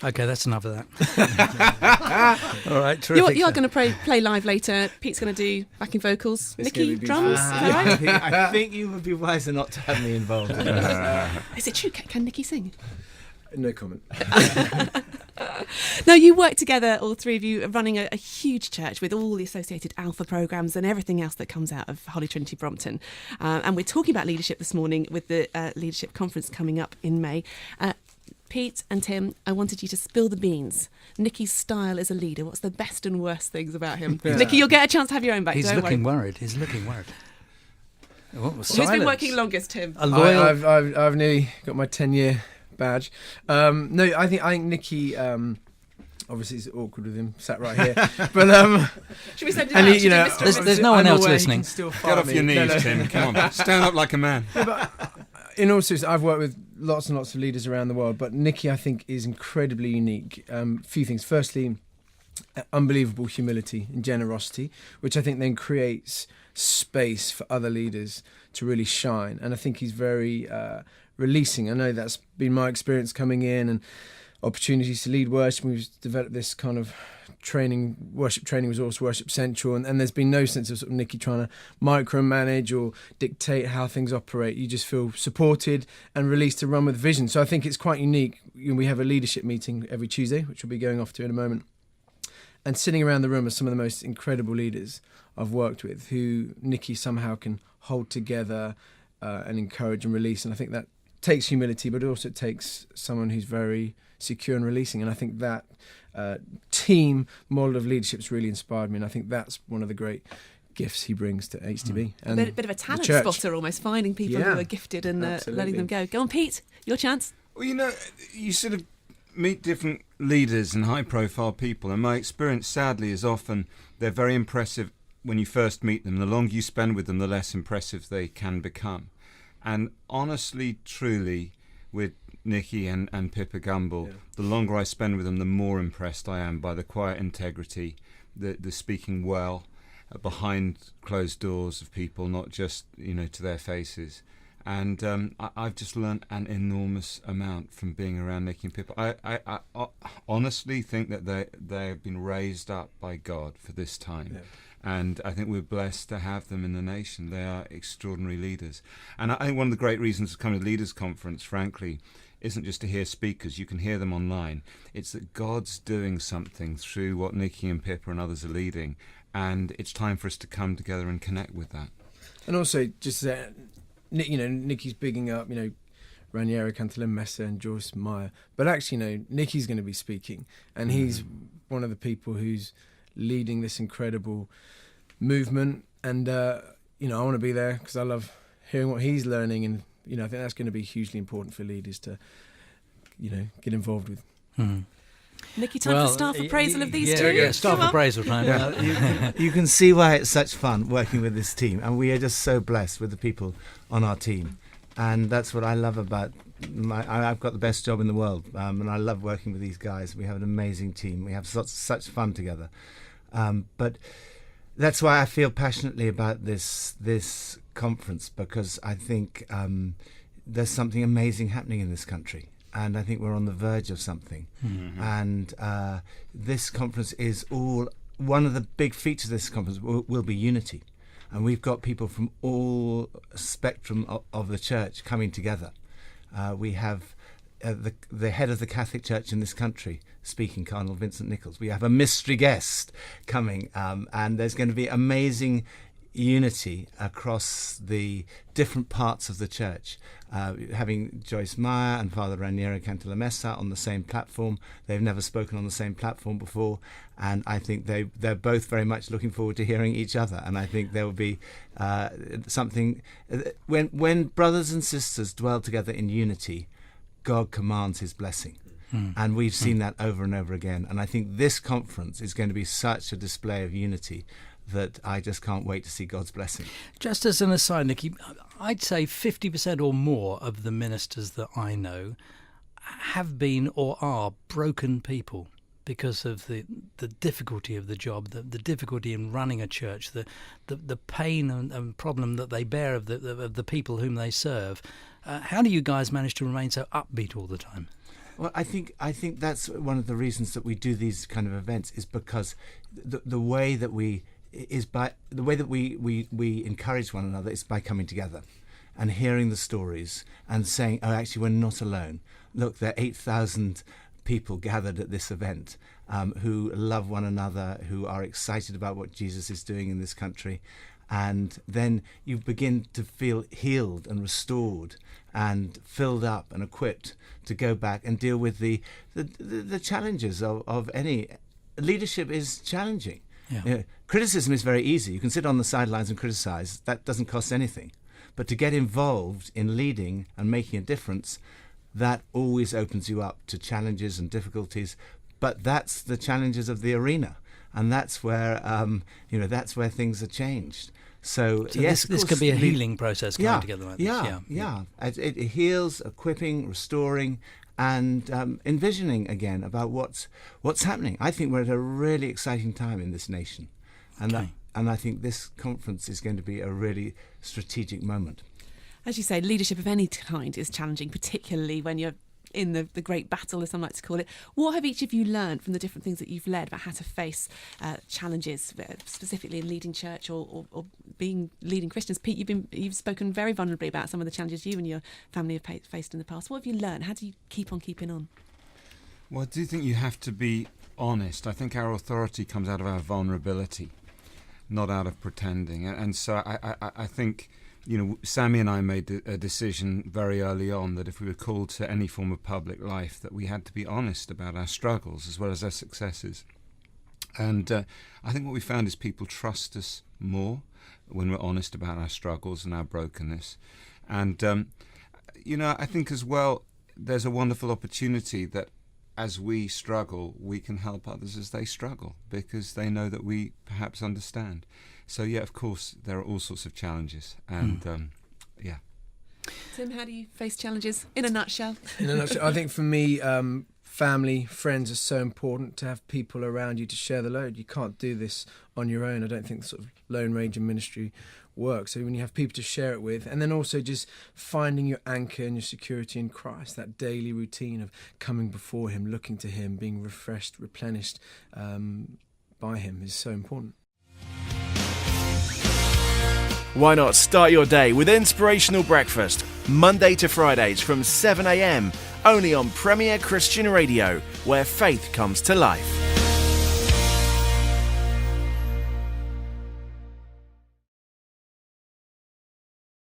Okay, that's enough of that. All right, terrific. You are going to play live later. Pete's going to do backing vocals. Nicky, drums. Is that right? I think you would be wiser not to have me involved in this. Is it true? Can Nicky sing? No comment. Now, you work together, all three of you, running a huge church with all the associated Alpha programmes and everything else that comes out of Holy Trinity Brompton. And we're talking about leadership this morning with the Leadership Conference coming up in May. Pete and Tim, I wanted you to spill the beans. Nicky's style as a leader, what's the best and worst things about him? Yeah. Nicky, you'll get a chance to have your own back. He's looking worried. He's Who's been working longest, Tim? I've nearly got my 10-year badge. No, I think Nicky. Obviously, it's awkward with him sat right here. But should we send him out? There's no one else listening. Get off your knees, Tim. Come on, stand up like a man. In all seriousness, I've worked with lots and lots of leaders around the world, but Nicky, I think, is incredibly unique. Few things. Firstly, unbelievable humility and generosity, which I think then creates space for other leaders to really shine. And I think he's very releasing. I know that's been my experience coming in and opportunities to lead worship. We've developed this kind of worship training resource, Worship Central, and there's been no sense of sort of Nicky trying to micromanage or dictate how things operate. You just feel supported and released to run with vision. So I think it's quite unique. We have a leadership meeting every Tuesday, which we'll be going off to in a moment. And sitting around the room are some of the most incredible leaders I've worked with, who Nicky somehow can hold together and encourage and release. And I think that takes humility, but also it takes someone who's very secure and releasing. And I think that team model of leadership's really inspired me. And I think that's one of the great gifts he brings to HTB. And a bit of a talent spotter, almost finding people who are gifted and letting them go. Go on, Pete, your chance. Well, you sort of meet different leaders and high-profile people, and my experience, sadly, is often they're very impressive when you first meet them. The longer you spend with them, the less impressive they can become. And honestly, truly, with Nicky and Pippa Gumbel, the longer I spend with them, the more impressed I am by the quiet integrity, the speaking well behind closed doors of people, not just to their faces. And I've just learned an enormous amount from being around Nicky and Pippa. I honestly think that they have been raised up by God for this time. Yeah. And I think we're blessed to have them in the nation. They are extraordinary leaders. And I think one of the great reasons to come to the Leaders' Conference, frankly, isn't just to hear speakers. You can hear them online. It's that God's doing something through what Nicky and Pippa and others are leading. And it's time for us to come together and connect with that. And also, just Nicky's bigging up, Raniero Cantalamessa and Joyce Meyer. But actually, Nicky's going to be speaking. And he's one of the people who's leading this incredible movement, and I want to be there because I love hearing what he's learning, and I think that's going to be hugely important for leaders to get involved with. Nicky, time for staff appraisal of these two. Yeah, staff appraisal time. You can see why it's such fun working with this team, and we are just so blessed with the people on our team, and that's what I love about I've got the best job in the world, and I love working with these guys. We have an amazing team. We have such fun together. But that's why I feel passionately about this conference, because I think there's something amazing happening in this country, and I think we're on the verge of something. Mm-hmm. And this conference is one of the big features of this conference will be unity, and we've got people from all spectrum of the church coming together. We have the head of the Catholic Church in this country speaking, Cardinal Vincent Nichols. We have a mystery guest coming, and there's going to be amazing unity across the different parts of the church. Having Joyce Meyer and Father Raniero Cantalamessa on the same platform. They've never spoken on the same platform before, and I think they're both very much looking forward to hearing each other. And I think there will be something when brothers and sisters dwell together in unity, God commands his blessing. And we've seen that over and over again. And I think this conference is going to be such a display of unity that I just can't wait to see God's blessing. Just as an aside, Nicky, I'd say 50% or more of the ministers that I know have been or are broken people because of the difficulty of the job, the difficulty in running a church, the pain and problem that they bear of the people whom they serve. How do you guys manage to remain so upbeat all the time? Well, I think that's one of the reasons that we do these kind of events, is because the way that we encourage one another is by coming together and hearing the stories and saying, oh, actually, we're not alone. Look, there are 8,000 people gathered at this event who love one another, who are excited about what Jesus is doing in this country. And then you begin to feel healed and restored and filled up and equipped to go back and deal with the challenges of any leadership. Is challenging. Yeah. You know, criticism is very easy. You can sit on the sidelines and criticize. That doesn't cost anything. But to get involved in leading and making a difference, that always opens you up to challenges and difficulties. But that's the challenges of the arena, and that's where that's where things are changed. So yes, this could be a healing process coming together like this. Yeah. It heals, equipping, restoring, and envisioning again about what's happening. I think we're at a really exciting time in this nation, and I think this conference is going to be a really strategic moment. As you say, leadership of any kind is challenging, particularly when you're in the great battle, as some like to call it. What have each of you learned from the different things that you've led about how to face challenges, specifically in leading church or leading Christians? Pete, you've spoken very vulnerably about some of the challenges you and your family have faced in the past. What have you learned? How do you keep on keeping on? Well, I do think you have to be honest. I think our authority comes out of our vulnerability, not out of pretending. And so I think, Sammy and I made a decision very early on that if we were called to any form of public life, that we had to be honest about our struggles as well as our successes. And I think what we found is people trust us more when we're honest about our struggles and our brokenness. And, I think as well, there's a wonderful opportunity that as we struggle, we can help others as they struggle, because they know that we perhaps understand. So, yeah, of course, there are all sorts of challenges. And, Tim, how do you face challenges in a nutshell? I think for me, family, friends are so important, to have people around you to share the load. You can't do this on your own. I don't think the sort of Lone Ranger ministry works. So when you have people to share it with, and then also just finding your anchor and your security in Christ, that daily routine of coming before him, looking to him, being refreshed, replenished by him is so important. Why not start your day with Inspirational Breakfast, Monday to Fridays from 7 a.m, only on Premier Christian Radio, where faith comes to life.